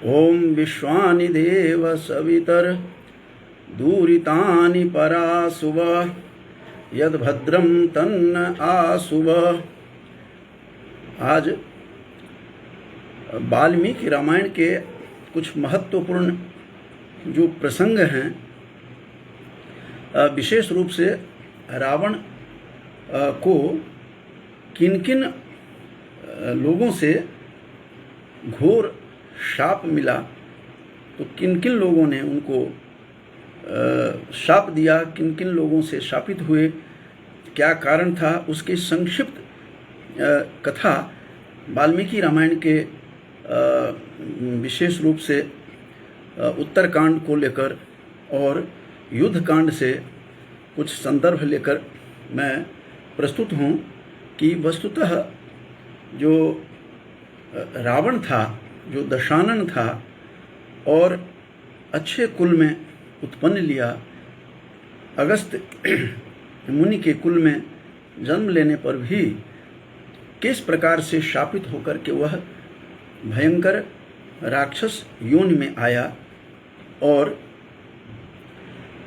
ओम विश्वानि देव सवितर दूरितानि परासुव यद्भद्रं तन्न आसुव। आज वाल्मीकि रामायण के कुछ महत्वपूर्ण जो प्रसंग हैं, विशेष रूप से रावण को किन किन लोगों से घोर शाप मिला, तो किन किन लोगों ने उनको शाप दिया, किन किन लोगों से शापित हुए, क्या कारण था, उसकी संक्षिप्त कथा वाल्मीकि रामायण के विशेष रूप से उत्तरकांड को लेकर और युद्ध कांड से कुछ संदर्भ लेकर मैं प्रस्तुत हूँ कि वस्तुतः जो रावण था, जो दशानन था और अच्छे कुल में उत्पन्न लिया, अगस्त मुनि के कुल में जन्म लेने पर भी किस प्रकार से शापित होकर के वह भयंकर राक्षस योनि में आया और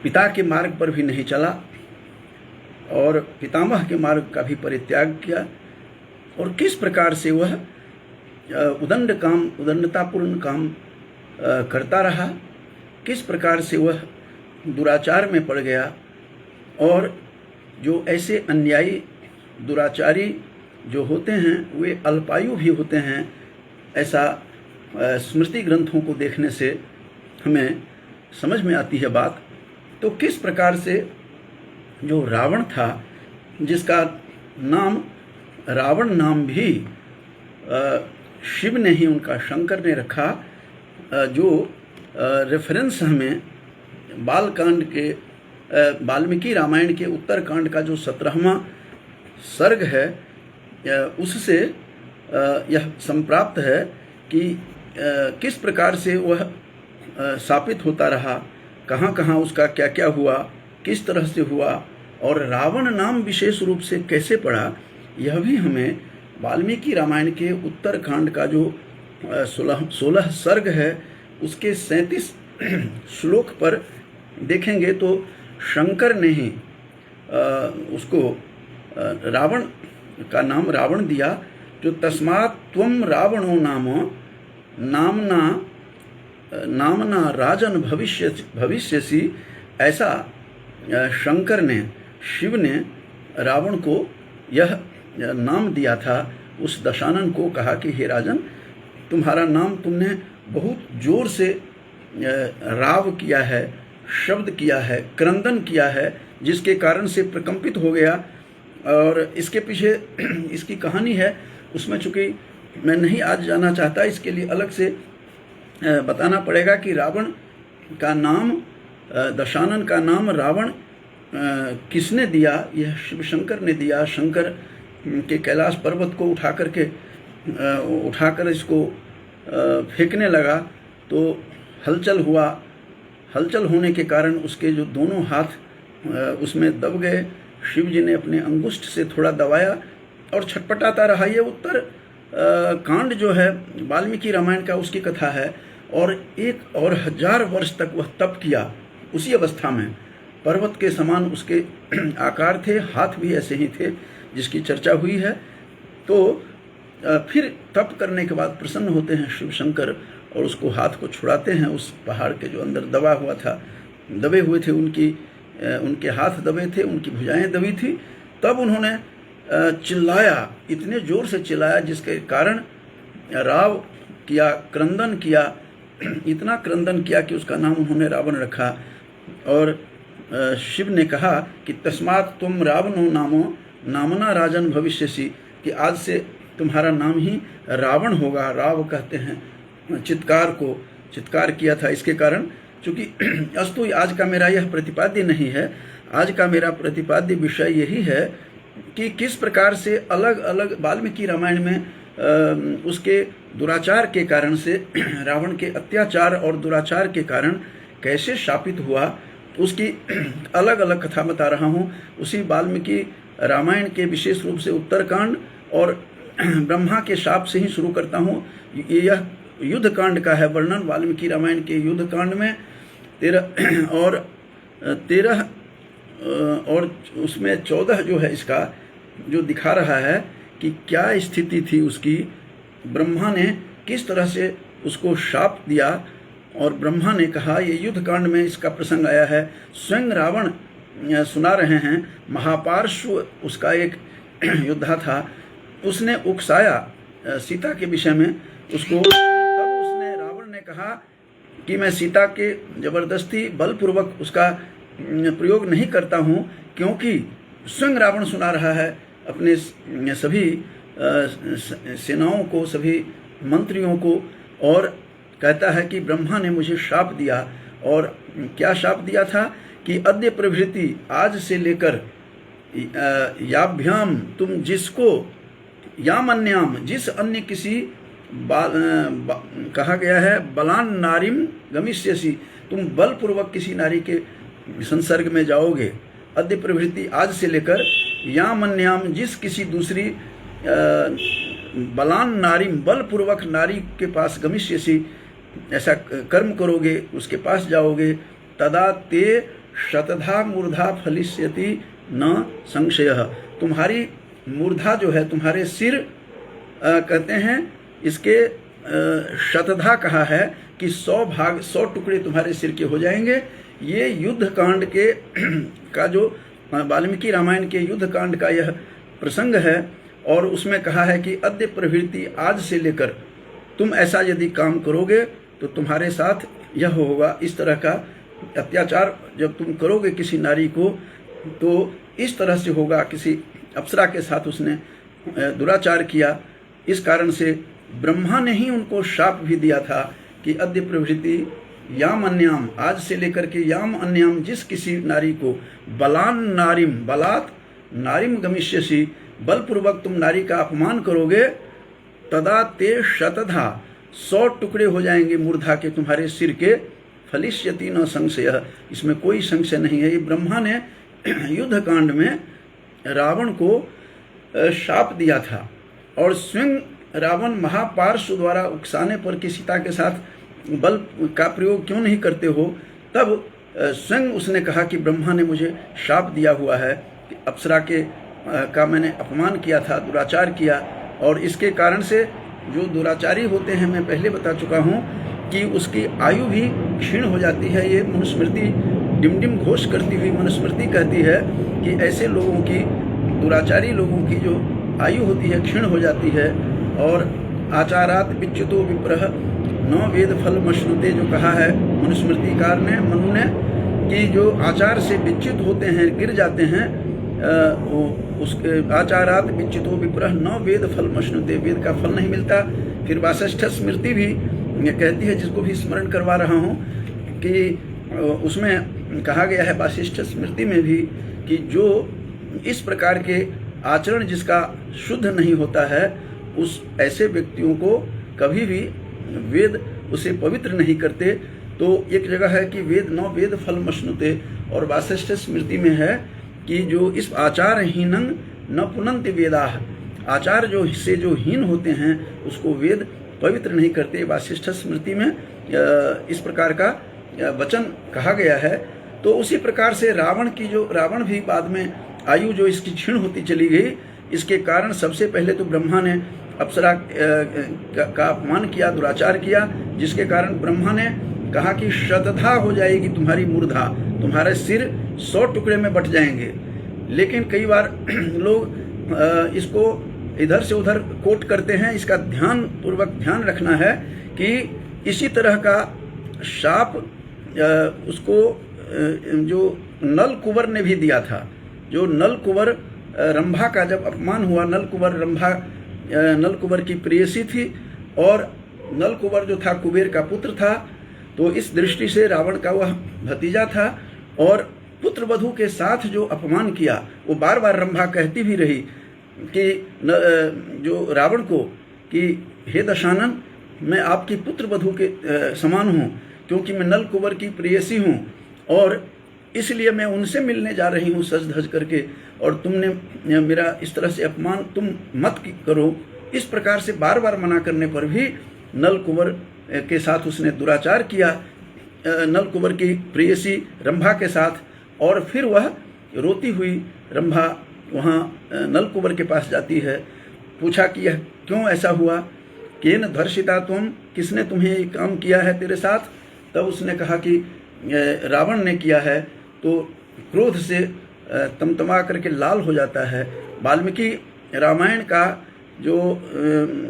पिता के मार्ग पर भी नहीं चला और पितामह के मार्ग का भी परित्याग किया, और किस प्रकार से वह उदंडतापूर्ण काम करता रहा, किस प्रकार से वह दुराचार में पड़ गया। और जो ऐसे अन्यायी दुराचारी जो होते हैं वे अल्पायु भी होते हैं, ऐसा स्मृति ग्रंथों को देखने से हमें समझ में आती है बात। तो किस प्रकार से जो रावण था, जिसका नाम रावण नाम भी शिव ने ही, उनका शंकर ने रखा, जो रेफरेंस हमें बालकांड के वाल्मीकि रामायण के उत्तरकांड का जो 17वां सर्ग है, उससे यह संप्राप्त है कि किस प्रकार से वह शापित होता रहा, कहाँ कहाँ उसका क्या क्या हुआ, किस तरह से हुआ और रावण नाम विशेष रूप से कैसे पड़ा। यह भी हमें वाल्मीकि रामायण के उत्तरकांड का जो 16 सर्ग है उसके 37 श्लोक पर देखेंगे तो शंकर ने ही उसको रावण का नाम रावण दिया, जो तस्मात् त्वं रावणो नामना राजन भविष्यसि, ऐसा शंकर ने, शिव ने रावण को यह नाम दिया था। उस दशानन को कहा कि हे राजन, तुम्हारा नाम तुमने बहुत जोर से राव किया है, शब्द किया है, क्रंदन किया है, जिसके कारण से प्रकंपित हो गया। और इसके पीछे इसकी कहानी है, उसमें चूंकि मैं नहीं आज जाना चाहता, इसके लिए अलग से बताना पड़ेगा कि रावण का नाम, दशानन का नाम रावण किसने दिया। यह शिव शंकर ने दिया। शंकर के कैलाश पर्वत को उठाकर इसको फेंकने लगा तो हलचल हुआ। हलचल होने के कारण उसके जो दोनों हाथ उसमें दब गए। शिव जी ने अपने अंगुष्ठ से थोड़ा दबाया और छटपटाता रहा। ये उत्तर कांड जो है वाल्मीकि रामायण का, उसकी कथा है। और 1000 वर्ष तक वह तप किया उसी अवस्था में। पर्वत के समान उसके आकार थे, हाथ भी ऐसे ही थे जिसकी चर्चा हुई है। तो फिर तप करने के बाद प्रसन्न होते हैं शिव शंकर और उसको हाथ को छुड़ाते हैं। उस पहाड़ के जो अंदर दबा हुआ था, दबे हुए थे, उनके हाथ दबे थे, उनकी भुजाएं दबी थी। तब उन्होंने चिल्लाया, इतने जोर से चिल्लाया जिसके कारण राव किया, क्रंदन किया, इतना क्रंदन किया कि उसका नाम उन्होंने रावण रखा। और शिव ने कहा कि तस्मात् तुम रावणो नामना राजन भविष्यसि, कि आज से तुम्हारा नाम ही रावण होगा। राव कहते हैं चित्कार को, चित्कार किया था इसके कारण। चूँकि अस्तु आज का मेरा यह प्रतिपाद्य नहीं है, आज का मेरा प्रतिपाद्य विषय यही है कि किस प्रकार से अलग अलग वाल्मीकि रामायण में उसके दुराचार के कारण से, रावण के अत्याचार और दुराचार के कारण कैसे शापित हुआ, उसकी अलग अलग कथा बता रहा हूँ। उसी वाल्मीकि रामायण के विशेष रूप से उत्तरकांड और ब्रह्मा के शाप से ही शुरू करता हूँ। यह युद्ध कांड का है वर्णन, वाल्मीकि रामायण के युद्ध कांड में 13 और उसमें 14 जो है इसका जो दिखा रहा है कि क्या स्थिति थी उसकी, ब्रह्मा ने किस तरह से उसको शाप दिया। और ब्रह्मा ने कहा, ये युद्ध कांड में इसका प्रसंग आया है, स्वयं रावण सुना रहे हैं, महापार्श्व उसका एक योद्धा था, उसने उकसाया सीता के विषय में उसको। तब उसने रावण ने कहा कि मैं सीता के जबरदस्ती बलपूर्वक उसका प्रयोग नहीं करता हूँ, क्योंकि स्वयं रावण सुना रहा है अपने सभी सेनाओं को, सभी मंत्रियों को, और कहता है कि ब्रह्मा ने मुझे शाप दिया। और क्या शाप दिया था कि अद्य प्रभृति, आज से लेकर, याभ्याम, तुम जिसको, याम अन्याम, जिस अन्य किसी कहा गया है बलान नारीम गमिष्यसि, तुम बलपूर्वक किसी नारी के संसर्ग में जाओगे। अद्य प्रभृति, आज से लेकर, याम अन्याम, जिस किसी दूसरी बलान नारीम, बलपूर्वक नारी के पास, गमिष्यसि, ऐसा कर्म करोगे, उसके पास जाओगे, तदा ते शतधा मूर्धा फलिष्यति न संशयः, तुम्हारी मूर्धा जो है, तुम्हारे सिर, कहते हैं इसके शतधा कहा है कि 100 भाग, 100 टुकड़े तुम्हारे सिर के हो जाएंगे। ये युद्ध कांड के का जो वाल्मीकि रामायण के युद्ध कांड का यह प्रसंग है। और उसमें कहा है कि अद्य प्रभृति, आज से लेकर तुम ऐसा यदि काम करोगे तो तुम्हारे साथ यह होगा, इस तरह का अत्याचार जब तुम करोगे किसी नारी को, तो इस तरह से होगा। किसी अप्सरा के साथ उसने दुराचार किया, इस कारण से ब्रह्मा ने ही उनको शाप भी दिया था कि अद्य प्रभृति याम अन्याम, आज से लेकर के याम अन्याम, जिस किसी नारी को, बलान नारिम, बलात् नारिम गमिष्यसि, बलपूर्वक तुम नारी का अपमान करोगे, तदा ते शतधा, 100 टुकड़े हो जाएंगे मूर्धा के तुम्हारे सिर के, फलिष्यति न संशय, इसमें कोई संशय नहीं है। ये ब्रह्मा ने युद्ध कांड में रावण को शाप दिया था। और स्वयं रावण महापार्श्व द्वारा उकसाने पर कि सीता के साथ बल का प्रयोग क्यों नहीं करते हो, तब स्वयं उसने कहा कि ब्रह्मा ने मुझे शाप दिया हुआ है कि अप्सरा का मैंने अपमान किया था, दुराचार किया, और इसके कारण से जो दुराचारी होते हैं, मैं पहले बता चुका हूँ कि उसकी आयु भी क्षीण हो जाती है। ये मनुस्मृति डिमडिम घोष करती हुई मनुस्मृति कहती है कि ऐसे लोगों की, दुराचारी लोगों की जो आयु होती है क्षीण हो जाती है। और आचारात विच्युतो विप्रह न वेद फल मश्नुते, जो कहा है मनुस्मृतिकार ने, मनु ने, कि जो आचार से विच्युत होते हैं, गिर जाते हैं, उसके आचारात विच्युतो विप्रह न वेद फल मश्नुते, वेद का फल नहीं मिलता। फिर वासिष्ठ स्मृति भी कहती है, जिसको भी स्मरण करवा रहा हूँ, कि उसमें कहा गया है वासिष्ठ स्मृति में भी कि जो इस प्रकार के आचरण जिसका शुद्ध नहीं होता है, उस ऐसे व्यक्तियों को कभी भी वेद उसे पवित्र नहीं करते। तो एक जगह है कि वेद न वेद फल मश्नुते, और वासिष्ठ स्मृति में है कि जो इस आचारहीनं न पुनन्ति वेदाः, आचार जो से जो हीन होते हैं उसको वेद पवित्र नहीं करते। वासिष्ठ स्मृति में इस प्रकार का वचन कहा गया है। तो उसी प्रकार से रावण भी बाद में आयु जो इसकी क्षीण होती चली गई, इसके कारण सबसे पहले तो ब्रह्मा ने अप्सरा का अपमान किया, दुराचार किया, जिसके कारण ब्रह्मा ने कहा कि शतधा हो जाएगी तुम्हारी मूर्धा, तुम्हारे सिर 100 टुकड़े में बट जाएंगे। लेकिन कई बार लोग इसको इधर से उधर कोट करते हैं। इसका ध्यान रखना है कि इसी तरह का शाप उसको जो नल कुंवर ने भी दिया था। जो नल कुंवर रंभा का जब अपमान हुआ, नल कुंवर की प्रेयसी थी और नल कुंवर जो था कुबेर का पुत्र था, तो इस दृष्टि से रावण का वह भतीजा था। और पुत्र वधू के साथ जो अपमान किया, वो बार बार रंभा कहती भी रही कि जो रावण को कि हे दशानन, मैं आपकी पुत्र वधू के समान हूँ, क्योंकि मैं नल कुंवर की प्रेयसी हूँ, और इसलिए मैं उनसे मिलने जा रही हूँ सज धज करके, और तुमने मेरा इस तरह से अपमान तुम मत करो। इस प्रकार से बार बार मना करने पर भी नल कुंवर के साथ उसने दुराचार किया, नल कुंवर की प्रेयसी रंभा के साथ, और फिर वह रोती हुई रंभा वहाँ नल कुंवर के पास जाती है। पूछा कि यह क्यों ऐसा हुआ, केन धर्षिता तुम, किसने तुम्हें ये काम किया है तेरे साथ। तब उसने कहा कि रावण ने किया है। तो क्रोध से तमतमा करके लाल हो जाता है। वाल्मीकि रामायण का जो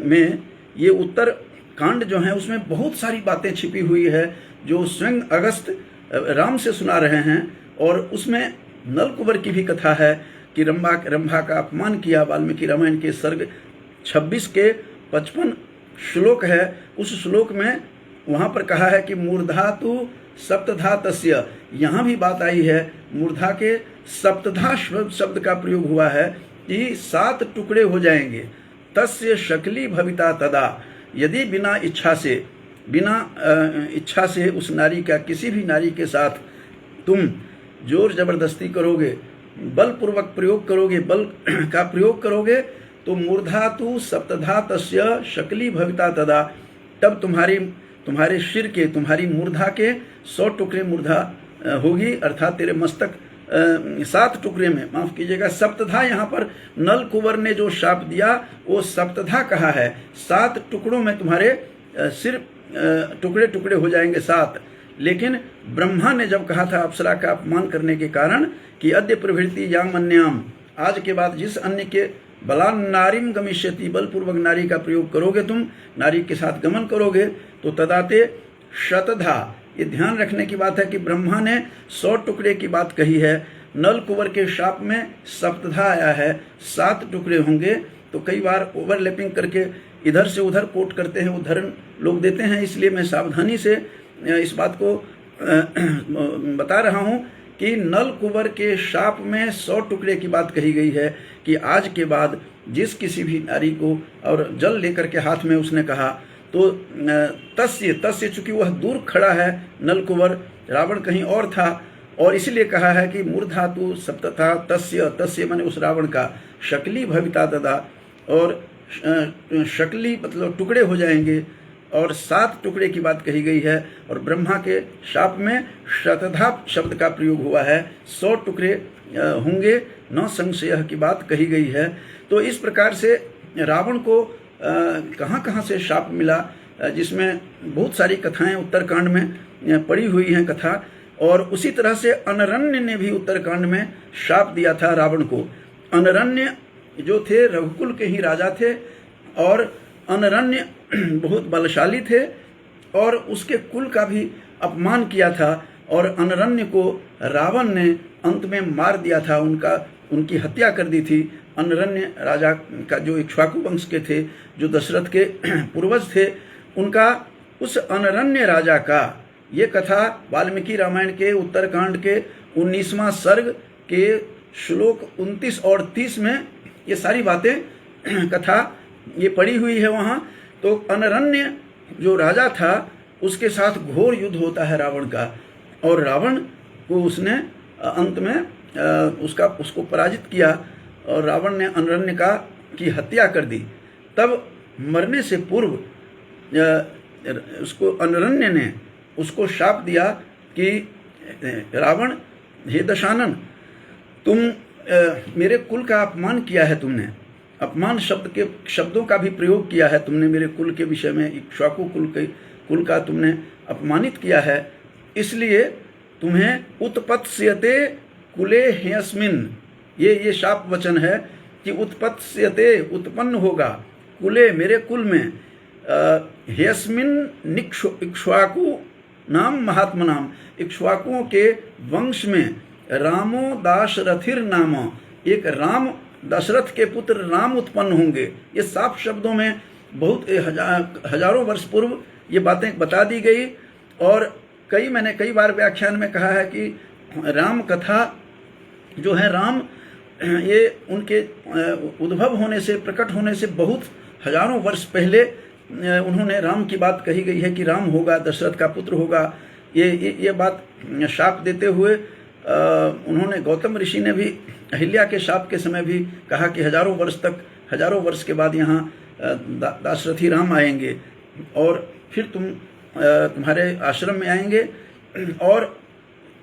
में ये उत्तर कांड जो है उसमें बहुत सारी बातें छिपी हुई है जो स्वयं अगस्त राम से सुना रहे हैं, और उसमें नल कुंवर की भी कथा है कि रंभा का अपमान किया। वाल्मीकि रामायण के सर्ग 26 के 55 श्लोक है। उस श्लोक में वहाँ पर कहा है कि मूर्धा तु सप्तधा तस्य, यहाँ भी बात आई है मूर्धा के सप्तधा शब्द का प्रयोग हुआ है कि 7 टुकड़े हो जाएंगे। तस्य शकली भविता तदा, यदि बिना इच्छा से उस नारी का, किसी भी नारी के साथ तुम जोर जबरदस्ती करोगे, बलपूर्वक प्रयोग करोगे, बल का प्रयोग करोगे, तो मूर्धा तु सप्तधा तस्य शकली भविता तदा, तब तुम्हारे शिर के, तुम्हारी मूर्धा के 100 टुकड़े मूर्धा होगी, अर्थात तेरे मस्तक 7 टुकड़े में, माफ कीजिएगा सप्तधा, यहाँ पर नल कुंवर ने जो शाप दिया वो सप्तधा कहा है। 7 टुकड़ों में तुम्हारे सिर टुकड़े टुकड़े हो जाएंगे 7। लेकिन ब्रह्मा ने जब कहा था अप्सरा का अपमान करने के कारण कि अद्य प्रभृति याम अन्याम, आज के बाद जिस अन्य के बलान नारीम गमिष्यति, बलपूर्वक नारी का प्रयोग करोगे, तुम नारी के साथ गमन करोगे, तो तदाते शतधा, ये ध्यान रखने की बात है कि ब्रह्मा ने 100 टुकड़े की बात कही है। नल कुंवर के शाप में सप्तधा आया है, 7 टुकड़े होंगे। तो कई बार ओवरलैपिंग करके इधर से उधर कोट करते हैं, उदाहरण लोग देते हैं, इसलिए मैं सावधानी से इस बात को बता रहा हूं कि नल कुंवर के शाप में 100 टुकड़े की बात कही गई है कि आज के बाद जिस किसी भी नारी को, और जल लेकर के हाथ में उसने कहा, तो तस्य चूंकि वह दूर खड़ा है नल कुंवर, रावण कहीं और था, और इसलिए कहा है कि मूर्धा तु सप्तथा तस्य माने उस रावण का, शकली भविता तदा, और शकली मतलब टुकड़े हो जाएंगे, और 7 टुकड़े की बात कही गई है। और ब्रह्मा के शाप में शतधा शब्द का प्रयोग हुआ है, 100 टुकड़े होंगे, न संशय की बात कही गई है। तो इस प्रकार से रावण को कहाँ से शाप मिला, जिसमें बहुत सारी कथाएं उत्तरकांड में पड़ी हुई हैं कथा। और उसी तरह से अनरण्य ने भी उत्तरकांड में शाप दिया था रावण को। अनरण्य जो थे रघुकुल के ही राजा थे, और अनरण्य बहुत बलशाली थे, और उसके कुल का भी अपमान किया था, और अनरण्य को रावण ने अंत में मार दिया था, उनकी हत्या कर दी थी। अनरण्य राजा का जो इक्ष्वाकु वंश के थे, जो दशरथ के पूर्वज थे, उनका, उस अनरण्य राजा का ये कथा वाल्मीकि रामायण के उत्तरकांड के 19वां सर्ग के श्लोक 29 और 30 में ये सारी बातें कथा ये पड़ी हुई है वहाँ। तो अनरण्य जो राजा था उसके साथ घोर युद्ध होता है रावण का, और रावण को उसने अंत में उसको पराजित किया, और रावण ने अनरण्य की हत्या कर दी। तब मरने से पूर्व उसको अनरण्य ने उसको शाप दिया कि रावण, हे दशानन, तुम मेरे कुल का अपमान किया है, तुमने अपमान शब्दों का भी प्रयोग किया है, तुमने मेरे कुल के विषय में, इक्ष्वाकु कुल का तुमने अपमानित किया है, इसलिए तुम्हें उत्पत्स्यते कुले ह्यस्मिन्, ये शाप वचन है कि उत्पत्स्यते, उत्पन्न होगा, कुले मेरे कुल में, ह्यस्मिन् इक्ष्वाकु नाम महात्मा नाम, इक्ष्वाकुओं के वंश में रामो दाशरथिर नाम, एक राम, दशरथ के पुत्र राम उत्पन्न होंगे। ये साफ शब्दों में बहुत हजारों वर्ष पूर्व ये बातें बता दी गई। और मैंने कई बार व्याख्यान में कहा है कि राम कथा जो है, राम ये उनके उद्भव होने से, प्रकट होने से बहुत हजारों वर्ष पहले उन्होंने राम की बात कही गई है कि राम होगा, दशरथ का पुत्र होगा। ये बात शाप देते हुए उन्होंने, गौतम ऋषि ने भी अहिल्या के शाप के समय भी कहा कि हजारों वर्ष के बाद यहाँ दाशरथी राम आएंगे। और फिर तुम्हारे आश्रम में आएंगे। और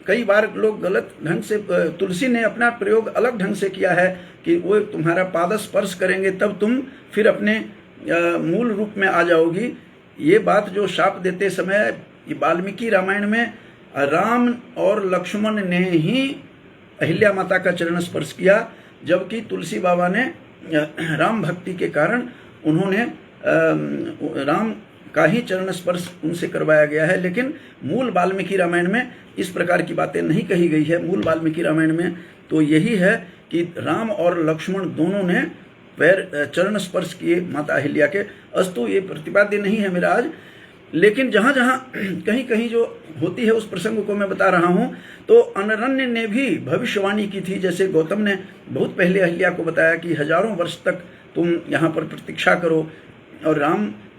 कई बार लोग गलत ढंग से, तुलसी ने अपना प्रयोग अलग ढंग से किया है कि वो तुम्हारा पाद स्पर्श करेंगे तब तुम फिर अपने मूल रूप में आ जाओगी। ये बात जो शाप देते समय वाल्मीकि रामायण में राम और लक्ष्मण ने ही अहिल्या माता का चरण स्पर्श किया, जबकि तुलसी बाबा ने राम भक्ति के कारण उन्होंने राम का ही चरण स्पर्श उनसे करवाया गया है। लेकिन मूल वाल्मीकि रामायण में इस प्रकार की बातें नहीं कही गई है। मूल वाल्मीकि रामायण में तो यही है कि राम और लक्ष्मण दोनों ने चरण स्पर्श किए माता अहिल्या के। अस्तु ये प्रतिपाद्य नहीं है मेरा आज, लेकिन जहाँ जहाँ कहीं कहीं जो होती है उस प्रसंग को मैं बता रहा हूँ। तो अनरण्य ने भी भविष्यवाणी की थी, जैसे गौतम ने बहुत पहले अहिल्या को बताया कि हजारों वर्ष तक तुम यहाँ पर प्रतीक्षा करो और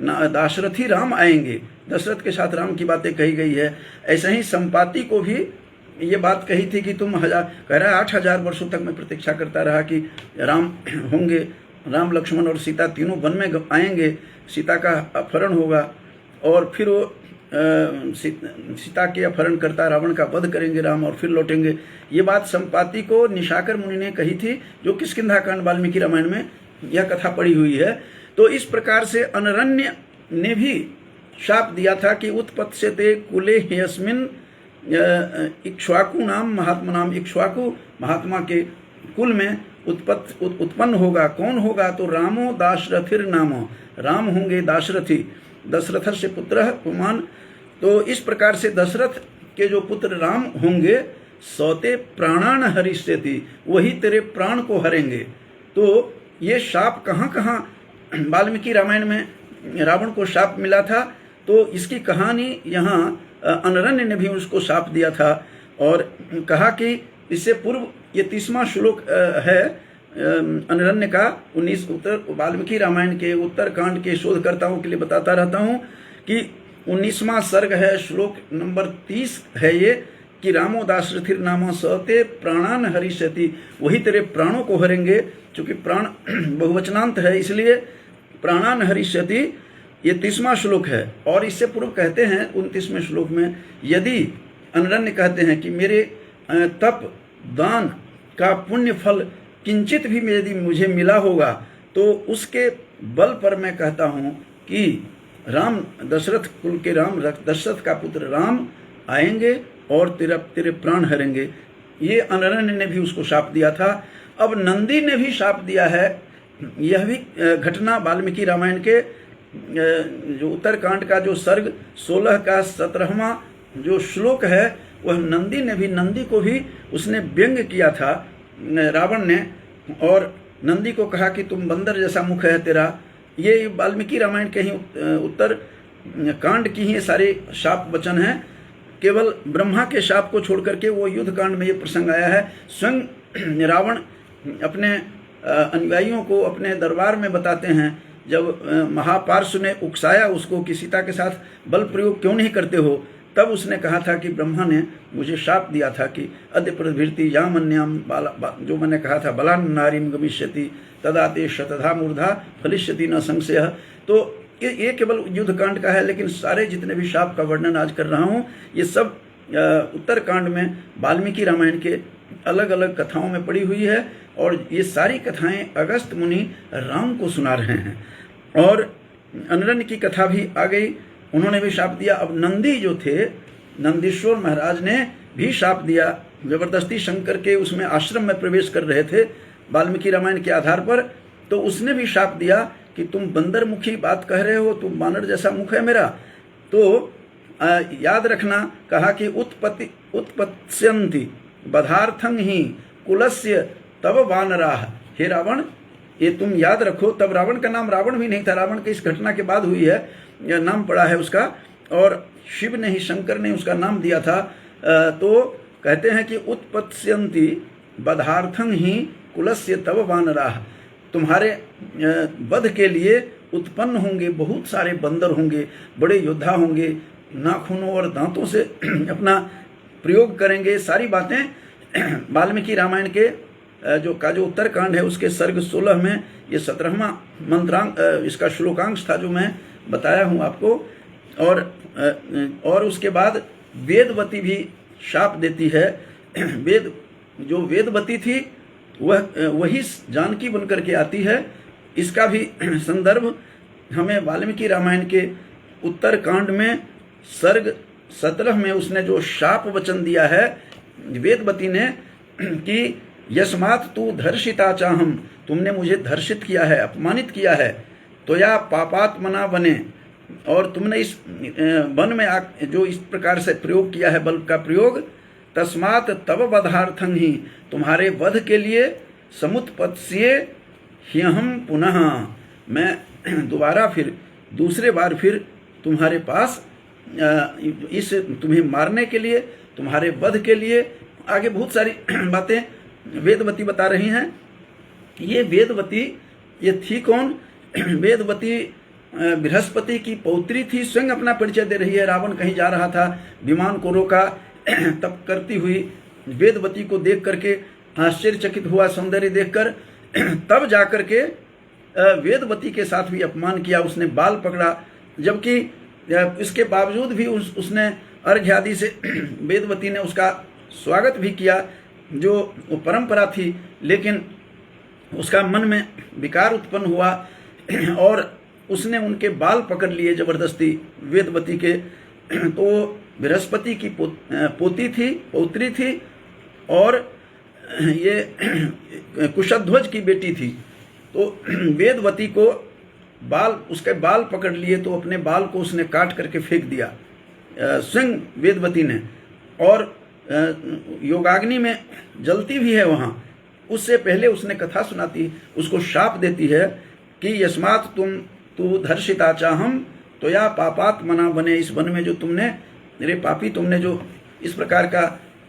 दाशरथी राम आएंगे। दशरथ के साथ राम की बातें कही गई है। ऐसे ही संपाति को भी ये बात कही थी कि तुम कह रहा है 8000 वर्षों तक मैं प्रतीक्षा करता रहा कि राम होंगे, राम लक्ष्मण और सीता तीनों वन में आएंगे, सीता का अपहरण होगा और फिर वो सीता के अपहरण करता रावण का वध करेंगे राम और फिर लौटेंगे। ये बात संपाति को निशाकर मुनि ने कही थी, जो किष्किंधा कांड वाल्मीकि रामायण में यह कथा पड़ी हुई है। तो इस प्रकार से अनरण्य ने भी शाप दिया था कि उत्पत्स्यते कुले ह्यस्मिन् इक्ष्वाकु नाम महात्मा नाम। इक्ष्वाकु महात्मा के कुल में उत्पन्न होगा। कौन होगा? तो रामो दाशरथिर नामो, राम होंगे दाशरथी, दशरथ से पुत्र पुमान। तो इस प्रकार से दशरथ के जो पुत्र राम होंगे, सौते प्राणान हरिष्यति, वही तेरे प्राण को हरेंगे। तो ये शाप कहाँ कहाँ वाल्मीकि रामायण में रावण को शाप मिला था, तो इसकी कहानी यहाँ अनरण्य ने भी उसको शाप दिया था और कहा कि इससे पूर्व ये 30वां श्लोक है अनरण्य का। 19 उत्तर वाल्मीकि रामायण के उत्तरकांड के शोधकर्ताओं के लिए बताता रहता हूँ कि 19वां सर्ग है, श्लोक नंबर 30 है ये कि रामो दाशरथिर नामो सते प्राणान हरिष्यति, वही तेरे प्राणों को हरेंगे। चूंकि प्राण बहुवचनांत है इसलिए प्राणान हरिष्यति ये 30वां श्लोक है। और इससे पूर्व कहते हैं 29वें श्लोक में, यदि अनरण्य कहते हैं कि मेरे तप दान का पुण्य फल किंचित भी यदि मुझे मिला होगा तो उसके बल पर मैं कहता हूँ कि राम दशरथ कुल के राम दशरथ का पुत्र राम आएंगे और तेरे प्राण हरेंगे। ये अनरण्य ने भी उसको शाप दिया था। अब नंदी ने भी शाप दिया है। यह भी घटना वाल्मीकि रामायण के जो उत्तरकांड का जो सर्ग 16 का 17वां जो श्लोक है, वह नंदी ने भी, नंदी को भी उसने व्यंग किया था रावण ने, और नंदी को कहा कि तुम बंदर जैसा मुख है तेरा। ये वाल्मीकि रामायण के ही उत्तर कांड की ही सारे शाप वचन हैं। केवल ब्रह्मा के शाप को छोड़ करके वो युद्ध कांड में ये प्रसंग आया है। स्वयं रावण अपने अनुयायियों को अपने दरबार में बताते हैं, जब महापार्श्व ने उकसाया उसको कि सीता के साथ बल प्रयोग क्यों नहीं करते हो, तब उसने कहा था कि ब्रह्मा ने मुझे शाप दिया था कि अद्य प्रभृति यामन्याम जो मैंने कहा था बलान नारीम गमिष्यति तदा ते शतधा मूर्धा फलिष्यति न संशय। तो ये केवल युद्ध कांड का है, लेकिन सारे जितने भी शाप का वर्णन आज कर रहा हूँ ये सब उत्तरकांड में वाल्मीकि रामायण के अलग अलग कथाओं में पड़ी हुई है। और ये सारी कथाएं अगस्त मुनि राम को सुना रहे हैं। और अनरण्य की कथा भी आ गई, उन्होंने भी शाप दिया। अब नंदी जो थे, नंदीश्वर महाराज ने भी शाप दिया। जबरदस्ती शंकर के उसमें आश्रम में प्रवेश कर रहे थे वाल्मीकि रामायण के आधार पर, तो उसने भी शाप दिया कि तुम बंदर मुखी बात कह रहे हो, तुम बानर जैसा मुख है मेरा। तो याद रखना, कहा कि उत्पत्स्यन्ति बधार्थं ही कुलस्य तब वानराह। हे रावण, ये तुम याद रखो। तब रावण का नाम रावण भी नहीं था, रावण की इस घटना के बाद हुई है, यह नाम पड़ा है उसका, और शिव ने ही, शंकर ने उसका नाम दिया था। तो कहते हैं कि उत्पत्स्यन्ति बधार्थं ही कुलस्य तब वानराह, तुम्हारे वध के लिए उत्पन्न होंगे बहुत सारे बंदर होंगे, बड़े योद्धा होंगे, नाखूनों और दांतों से अपना प्रयोग करेंगे। सारी बातें वाल्मीकि रामायण के जो उत्तरकांड है उसके सर्ग 16 में ये 17वां मंत्रांग इसका श्लोकांश था जो मैं बताया हूँ आपको। और उसके बाद वेदवती भी शाप देती है। जो वेदवती थी वही जानकी बनकर के आती है। इसका भी संदर्भ हमें वाल्मीकि रामायण के उत्तर कांड में सर्ग 17 में उसने जो शाप वचन दिया है वेदवती ने कि यस्मात् तू धर्षिता चाहम, तुमने मुझे धर्षित किया है, अपमानित किया है, तो या पापात्मना बने, और तुमने इस वन में जो इस प्रकार से प्रयोग किया है बल का प्रयोग, तस्मात् तव वधार्थं ही, तुम्हारे वध के लिए, समुत्पत्स्ये ह्यहम पुनः, मैं दोबारा फिर दूसरे बार फिर तुम्हारे पास इस तुम्हें मारने के लिए, तुम्हारे वध के लिए। आगे बहुत सारी बातें वेदवती बता रही हैं। ये वेदवती ये थी कौन? वेदवती बृहस्पति की पौत्री थी। स्वयं अपना परिचय दे रही है। रावण कहीं जा रहा था, विमान को रोका, तब करती हुई वेदवती को देख करके आश्चर्यचकित हुआ सौंदर्य देखकर। तब जाकर के वेदवती के साथ भी अपमान किया, उसने बाल पकड़ा, जबकि इसके बावजूद भी उसने अर्घ्य आदि से वेदवती ने उसका स्वागत भी किया, जो परंपरा थी, लेकिन उसका मन में विकार उत्पन्न हुआ और उसने उनके बाल पकड़ लिए जबरदस्ती वेदवती के। तो बृहस्पति की पोती थी, पौत्री थी, और ये कुशध्वज की बेटी थी। तो वेदवती को उसके बाल पकड़ लिए, तो अपने बाल को उसने काट करके फेंक दिया स्वयं वेदवती ने, और योगाग्नि में जलती भी है वहाँ। उससे पहले उसने कथा सुनाती, उसको शाप देती है कि यस्मात् तू धर्षिता चाहम, तो या पापात्मना बने, इस वन में जो तुमने, मेरे पापी, तुमने जो इस प्रकार का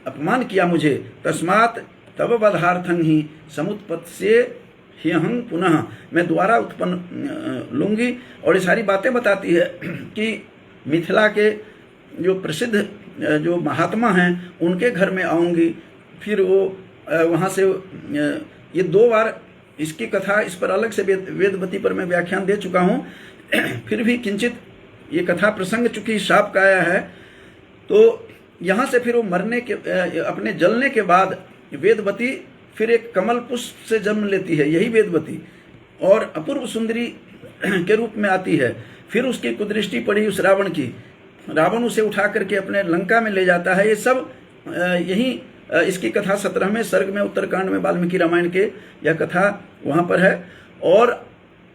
अपमान किया मुझे, तस्मात् तव वधार्थं ही समुत्पत्स्ये ह्यहं पुनः, मैं दोबारा उत्पन्न लूंगी। और ये सारी बातें बताती है कि मिथिला के जो प्रसिद्ध जो महात्मा हैं उनके घर में आऊंगी। फिर वो वहाँ से ये 2 बार इसकी कथा, इस पर अलग से वेदवती पर मैं व्याख्यान दे चुका हूँ। फिर भी किंचित ये कथा प्रसंग चूंकि शाप का आया है, तो यहाँ से फिर वो मरने के अपने जलने के बाद वेदवती फिर एक कमल पुष्प से जन्म लेती है, यही वेदवती, और अपूर्व सुंदरी के रूप में आती है। फिर उसकी कुदृष्टि पड़ी उस रावण की, रावण उसे उठा करके अपने लंका में ले जाता है। ये सब यही इसकी कथा 17वें सर्ग में उत्तरकांड में वाल्मीकि रामायण के यह कथा वहाँ पर है। और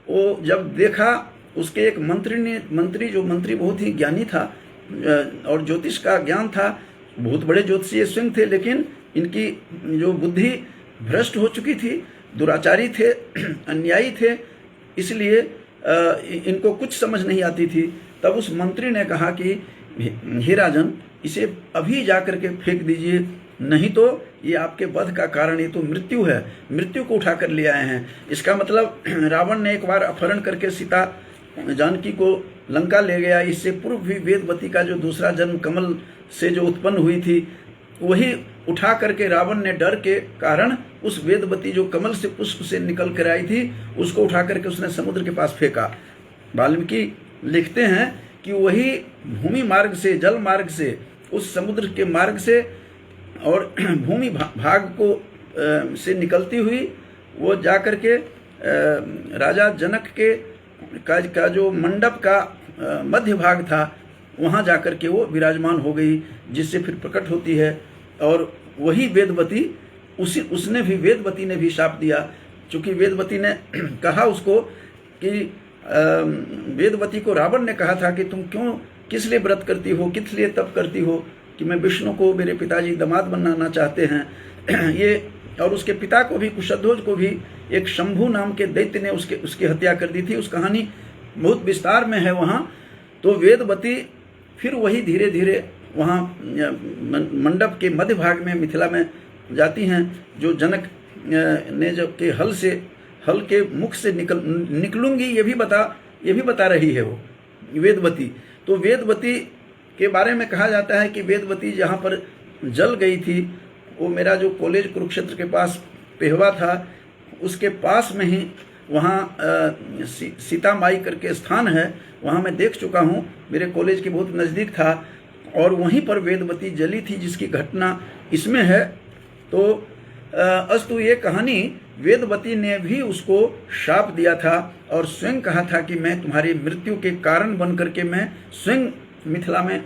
वो जब देखा, उसके एक मंत्री बहुत ही ज्ञानी था और ज्योतिष का ज्ञान था, बहुत बड़े ज्योतिषी स्वयं थे, लेकिन इनकी जो बुद्धि भ्रष्ट हो चुकी थी, दुराचारी थे, अन्यायी थे, इसलिए इनको कुछ समझ नहीं आती थी। तब उस मंत्री ने कहा कि हे राजन, इसे अभी जाकर के फेंक दीजिए, नहीं तो ये आपके वध का कारण, ये तो मृत्यु है, मृत्यु को उठा कर ले आए हैं। इसका मतलब रावण ने एक बार अपहरण करके सीता जानकी को लंका ले गया। इससे पूर्व भी वेदवती का जो दूसरा जन्म कमल से जो उत्पन्न हुई थी, वही उठा करके रावण ने डर के कारण उस वेदवती जो कमल से पुष्प से निकल कर आई थी, उसको उठा करके उसने समुद्र के पास फेंका। वाल्मीकि लिखते हैं कि वही भूमि मार्ग से, जल मार्ग से, उस समुद्र के मार्ग से और भूमि भाग को से निकलती हुई वो जाकर के राजा जनक के का जो मंडप का मध्य भाग था, वहाँ जाकर के वो विराजमान हो गई, जिससे फिर प्रकट होती है। और वही वेदवती, वेदवती ने भी शाप दिया, चूंकि वेदवती ने कहा उसको कि वेदवती को रावण ने कहा था कि तुम किस लिए व्रत करती हो, किस लिए तप करती हो, कि मैं विष्णु को, मेरे पिताजी दामाद बनाना चाहते हैं। ये और उसके पिता को भी, कुशध्वज को भी, एक शंभु नाम के दैत्य ने उसकी हत्या कर दी थी। उस कहानी बहुत विस्तार में है वहाँ। तो वेदवती फिर वही धीरे धीरे वहाँ मंडप के मध्य भाग में मिथिला में जाती हैं, जो जनक ने जब के हल के मुख से निकलूंगी, ये भी बता रही है वो वेदवती। तो वेदवती के बारे में कहा जाता है कि वेदवती जहाँ पर जल गई थी, वो मेरा जो कॉलेज कुरुक्षेत्र के पास पेहवा था, उसके पास में ही वहाँ सीता माई करके स्थान है, वहाँ मैं देख चुका हूँ, मेरे कॉलेज के बहुत नज़दीक था, और वहीं पर वेदवती जली थी जिसकी घटना इसमें है। तो अस्तु ये कहानी वेदवती ने भी उसको शाप दिया था और स्वयं कहा था कि मैं तुम्हारी मृत्यु के कारण बन करके मैं स्वयं मिथिला में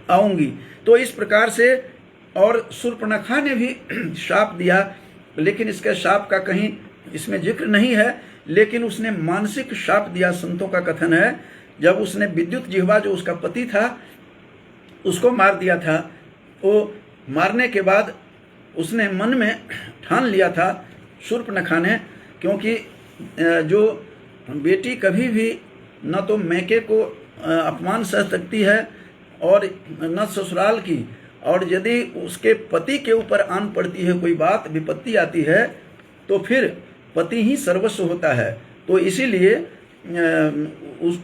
आऊंगी। तो इस प्रकार से, और शूर्पणखा ने भी शाप दिया, लेकिन इसके शाप का कहीं इसमें जिक्र नहीं है, लेकिन उसने मानसिक शाप दिया। संतों का कथन है जब उसने विद्युत जिह्वा जो उसका पति था उसको मार दिया था, वो मारने के बाद उसने मन में ठान लिया था शूर्पणखा ने, क्योंकि जो बेटी कभी भी न तो मैके को अपमान सह सकती है और न ससुराल की, और यदि उसके पति के ऊपर आन पड़ती है, कोई बात विपत्ति आती है, तो फिर पति ही सर्वस्व होता है। तो इसीलिए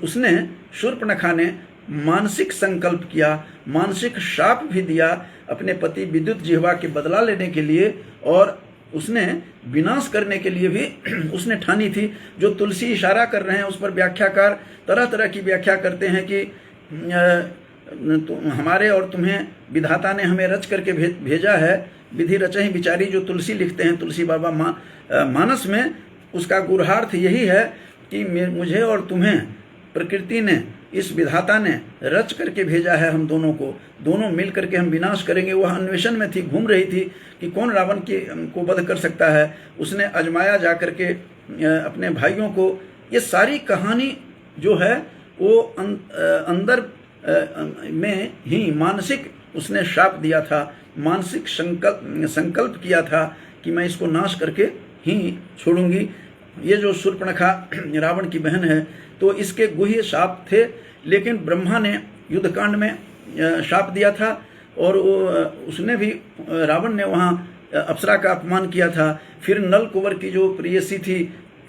उसने शूर्पणखा ने मानसिक संकल्प किया, मानसिक शाप भी दिया अपने पति विद्युत जिह्वा के बदला लेने के लिए, और उसने विनाश करने के लिए भी उसने ठानी थी। जो तुलसी इशारा कर रहे हैं उस पर व्याख्याकार तरह तरह की व्याख्या करते हैं कि हमारे और तुम्हें विधाता ने हमें रच करके भेजा है, विधि रचहि बिचारी, जो तुलसी लिखते हैं तुलसी बाबा मानस में, उसका गुरहार्थ यही है कि मुझे और तुम्हें प्रकृति ने, इस विधाता ने रच करके भेजा है, हम दोनों को, दोनों मिल करके हम विनाश करेंगे। वह अन्वेषण में थी, घूम रही थी कि कौन रावण को वध कर सकता है, उसने अजमाया जा करके अपने भाइयों को। ये सारी कहानी जो है वो अंदर में ही मानसिक उसने शाप दिया था, मानसिक संकल्प किया था कि मैं इसको नाश करके ही छोड़ूंगी। ये जो शूर्पणखा रावण की बहन है, तो इसके गुह्य शाप थे, लेकिन ब्रह्मा ने युद्धकांड में शाप दिया था, और उसने भी, रावण ने वहाँ अप्सरा का अपमान किया था। फिर नल कुंवर की जो प्रेयसी थी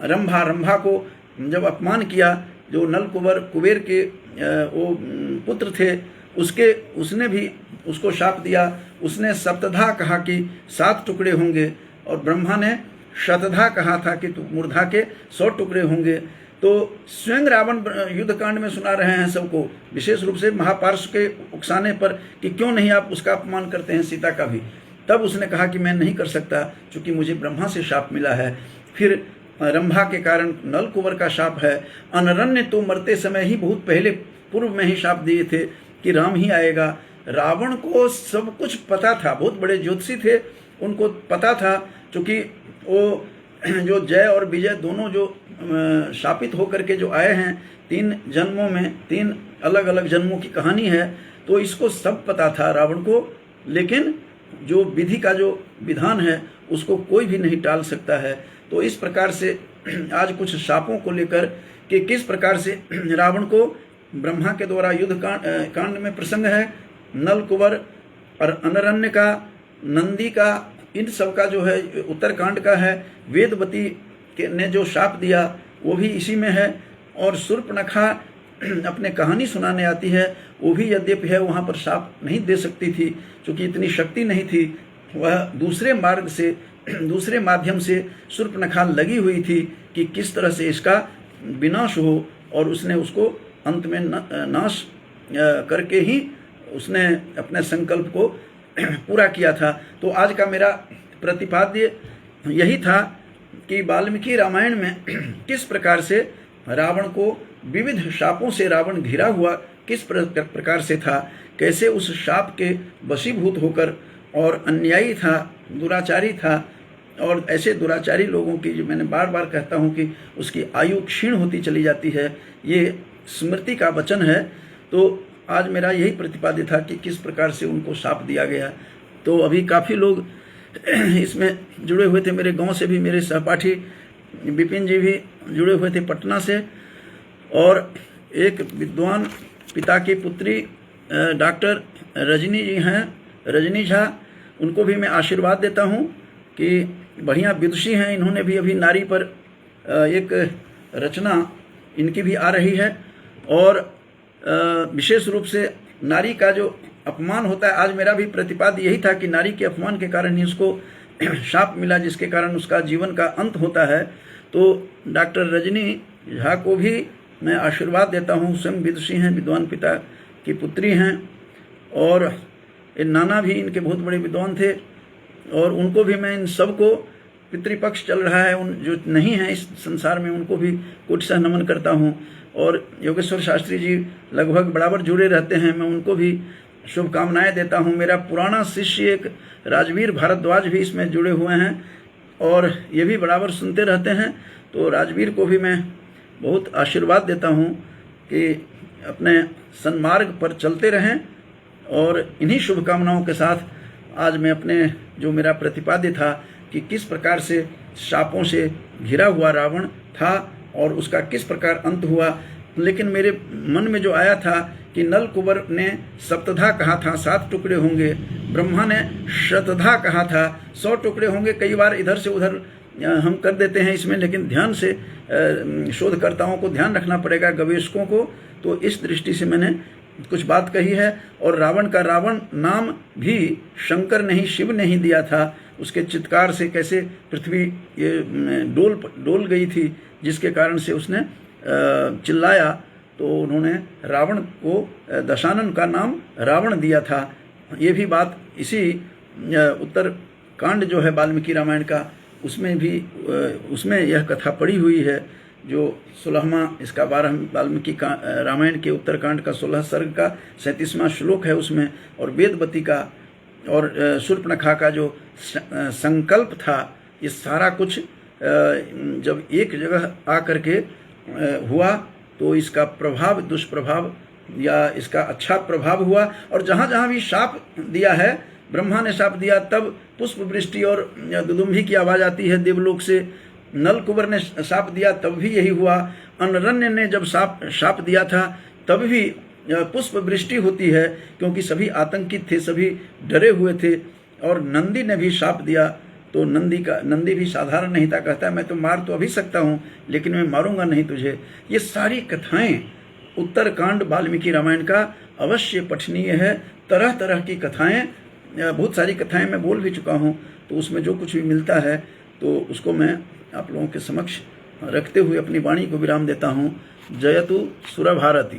रंभा को जब अपमान किया, जो नल कुंवर कुबेर के वो पुत्र थे, उसने भी उसको शाप दिया। उसने सप्तधा कहा कि 7 टुकड़े होंगे, और ब्रह्मा ने शतधा कहा था कि मूर्धा के 100 टुकड़े होंगे। तो स्वयं रावण युद्धकांड में सुना रहे हैं सबको, विशेष रूप से महापार्श्व के उकसाने पर कि क्यों नहीं आप उसका अपमान करते हैं, सीता का भी। तब उसने कहा कि मैं नहीं कर सकता, क्योंकि मुझे ब्रह्मा से शाप मिला है। फिर रंभा के कारण नल कुंवर का शाप है। अनरण्य तो मरते समय ही बहुत पहले पूर्व में ही शाप दिए थे कि राम ही आएगा। रावण को सब कुछ पता था, बहुत बड़े ज्योतिषी थे, उनको पता था, क्योंकि वो जो जय और विजय दोनों जो शापित होकर के जो आए हैं 3 जन्मों में, 3 अलग अलग जन्मों की कहानी है, तो इसको सब पता था रावण को। लेकिन जो विधि का जो विधान है उसको कोई भी नहीं टाल सकता है। तो इस प्रकार से आज कुछ शापों को लेकर कि किस प्रकार से रावण को ब्रह्मा के द्वारा युद्ध कांड में प्रसंग है, नल कुंवर और अनरण्य का, नंदी का, इन सब का जो है उत्तरकांड का है। वेदवती ने जो शाप दिया वो भी इसी में है। और शूर्पणखा अपने कहानी सुनाने आती है, वो भी यद्यपि है, वहाँ पर शाप नहीं दे सकती थी, क्योंकि इतनी शक्ति नहीं थी। वह दूसरे मार्ग से, दूसरे माध्यम से शूर्पणखा लगी हुई थी कि किस तरह से इसका विनाश हो, और उसने उसको अंत में नाश करके ही उसने अपने संकल्प को पूरा किया था। तो आज का मेरा प्रतिपाद्य यही था कि वाल्मीकि रामायण में किस प्रकार से रावण को विविध शापों से रावण घिरा हुआ किस प्रकार से था, कैसे उस शाप के वशीभूत होकर, और अन्यायी था, दुराचारी था, और ऐसे दुराचारी लोगों की, जो मैंने बार बार कहता हूँ कि उसकी आयु क्षीण होती चली जाती है, ये स्मृति का वचन है। तो आज मेरा यही प्रतिपाद्य था कि किस प्रकार से उनको शाप दिया गया। तो अभी काफ़ी लोग इसमें जुड़े हुए थे, मेरे गांव से भी मेरे सहपाठी विपिन जी भी जुड़े हुए थे पटना से, और एक विद्वान पिता की पुत्री डॉक्टर रजनी जी हैं, रजनी झा, उनको भी मैं आशीर्वाद देता हूं कि बढ़िया विदुषी हैं। इन्होंने भी अभी नारी पर एक रचना इनकी भी आ रही है, और विशेष रूप से नारी का जो अपमान होता है, आज मेरा भी प्रतिपाद्य यही था कि नारी के अपमान के कारण ही उसको शाप मिला, जिसके कारण उसका जीवन का अंत होता है। तो डॉक्टर रजनी झा को भी मैं आशीर्वाद देता हूँ। स्वयं विदुषी हैं, विद्वान पिता की पुत्री हैं, और ये नाना भी इनके बहुत बड़े विद्वान थे, और उनको भी मैं इन सबको, पितृपक्ष चल रहा है, उन जो नहीं हैं इस संसार में उनको भी कोटिशः नमन करता हूँ। और योगेश्वर शास्त्री जी लगभग बराबर जुड़े रहते हैं, मैं उनको भी शुभकामनाएं देता हूँ। मेरा पुराना शिष्य एक राजवीर भारद्वाज भी इसमें जुड़े हुए हैं, और ये भी बराबर सुनते रहते हैं। तो राजवीर को भी मैं बहुत आशीर्वाद देता हूँ कि अपने सन्मार्ग पर चलते रहें। और इन्हीं शुभकामनाओं के साथ आज मैं अपने जो मेरा प्रतिपाद्य था कि किस प्रकार से शापों से घिरा हुआ रावण था और उसका किस प्रकार अंत हुआ, लेकिन मेरे मन में जो आया था कि नल कुंवर ने सप्तधा कहा था 7 टुकड़े होंगे, ब्रह्मा ने शतधा कहा था 100 टुकड़े होंगे। कई बार इधर से उधर हम कर देते हैं इसमें, लेकिन ध्यान से शोधकर्ताओं को ध्यान रखना पड़ेगा, गवेषकों को। तो इस दृष्टि से मैंने कुछ बात कही है। और रावण का रावण नाम भी शंकर ने ही, शिव ने ही दिया था। उसके चित्कार से कैसे पृथ्वी ये डोल गई थी, जिसके कारण से उसने चिल्लाया, तो उन्होंने रावण को, दशानन का नाम रावण दिया था। ये भी बात इसी उत्तर कांड जो है वाल्मीकि रामायण का, उसमें यह कथा पड़ी हुई है, जो 16वां इसका 12 वाल्मीकि रामायण के उत्तरकांड का 16 सर्ग का 37वां श्लोक है उसमें। और वेदवती का और शूर्पणखा का जो संकल्प था, ये सारा कुछ जब एक जगह आकर के हुआ, तो इसका प्रभाव, दुष्प्रभाव या इसका अच्छा प्रभाव हुआ। और जहाँ जहाँ भी शाप दिया है, ब्रह्मा ने शाप दिया तब पुष्प वृष्टि और दुदुम्भी की आवाज़ आती है देवलोक से। नल कुंवर ने शाप दिया तब भी यही हुआ। अनरण्य ने जब शाप दिया था तब भी पुष्प वृष्टि होती है, क्योंकि सभी आतंकित थे, सभी डरे हुए थे। और नंदी ने भी शाप दिया, तो नंदी भी साधारण नहीं था, कहता है मैं तो मार तो अभी सकता हूँ, लेकिन मैं मारूंगा नहीं तुझे। ये सारी कथाएं उत्तरकांड वाल्मीकि रामायण का अवश्य पठनीय है। तरह तरह की कथाएं, बहुत सारी कथाएं मैं बोल भी चुका हूँ, तो उसमें जो कुछ भी मिलता है तो उसको मैं आप लोगों के समक्ष रखते हुए अपनी वाणी को विराम देता हूँ। जयतु सुरभारती।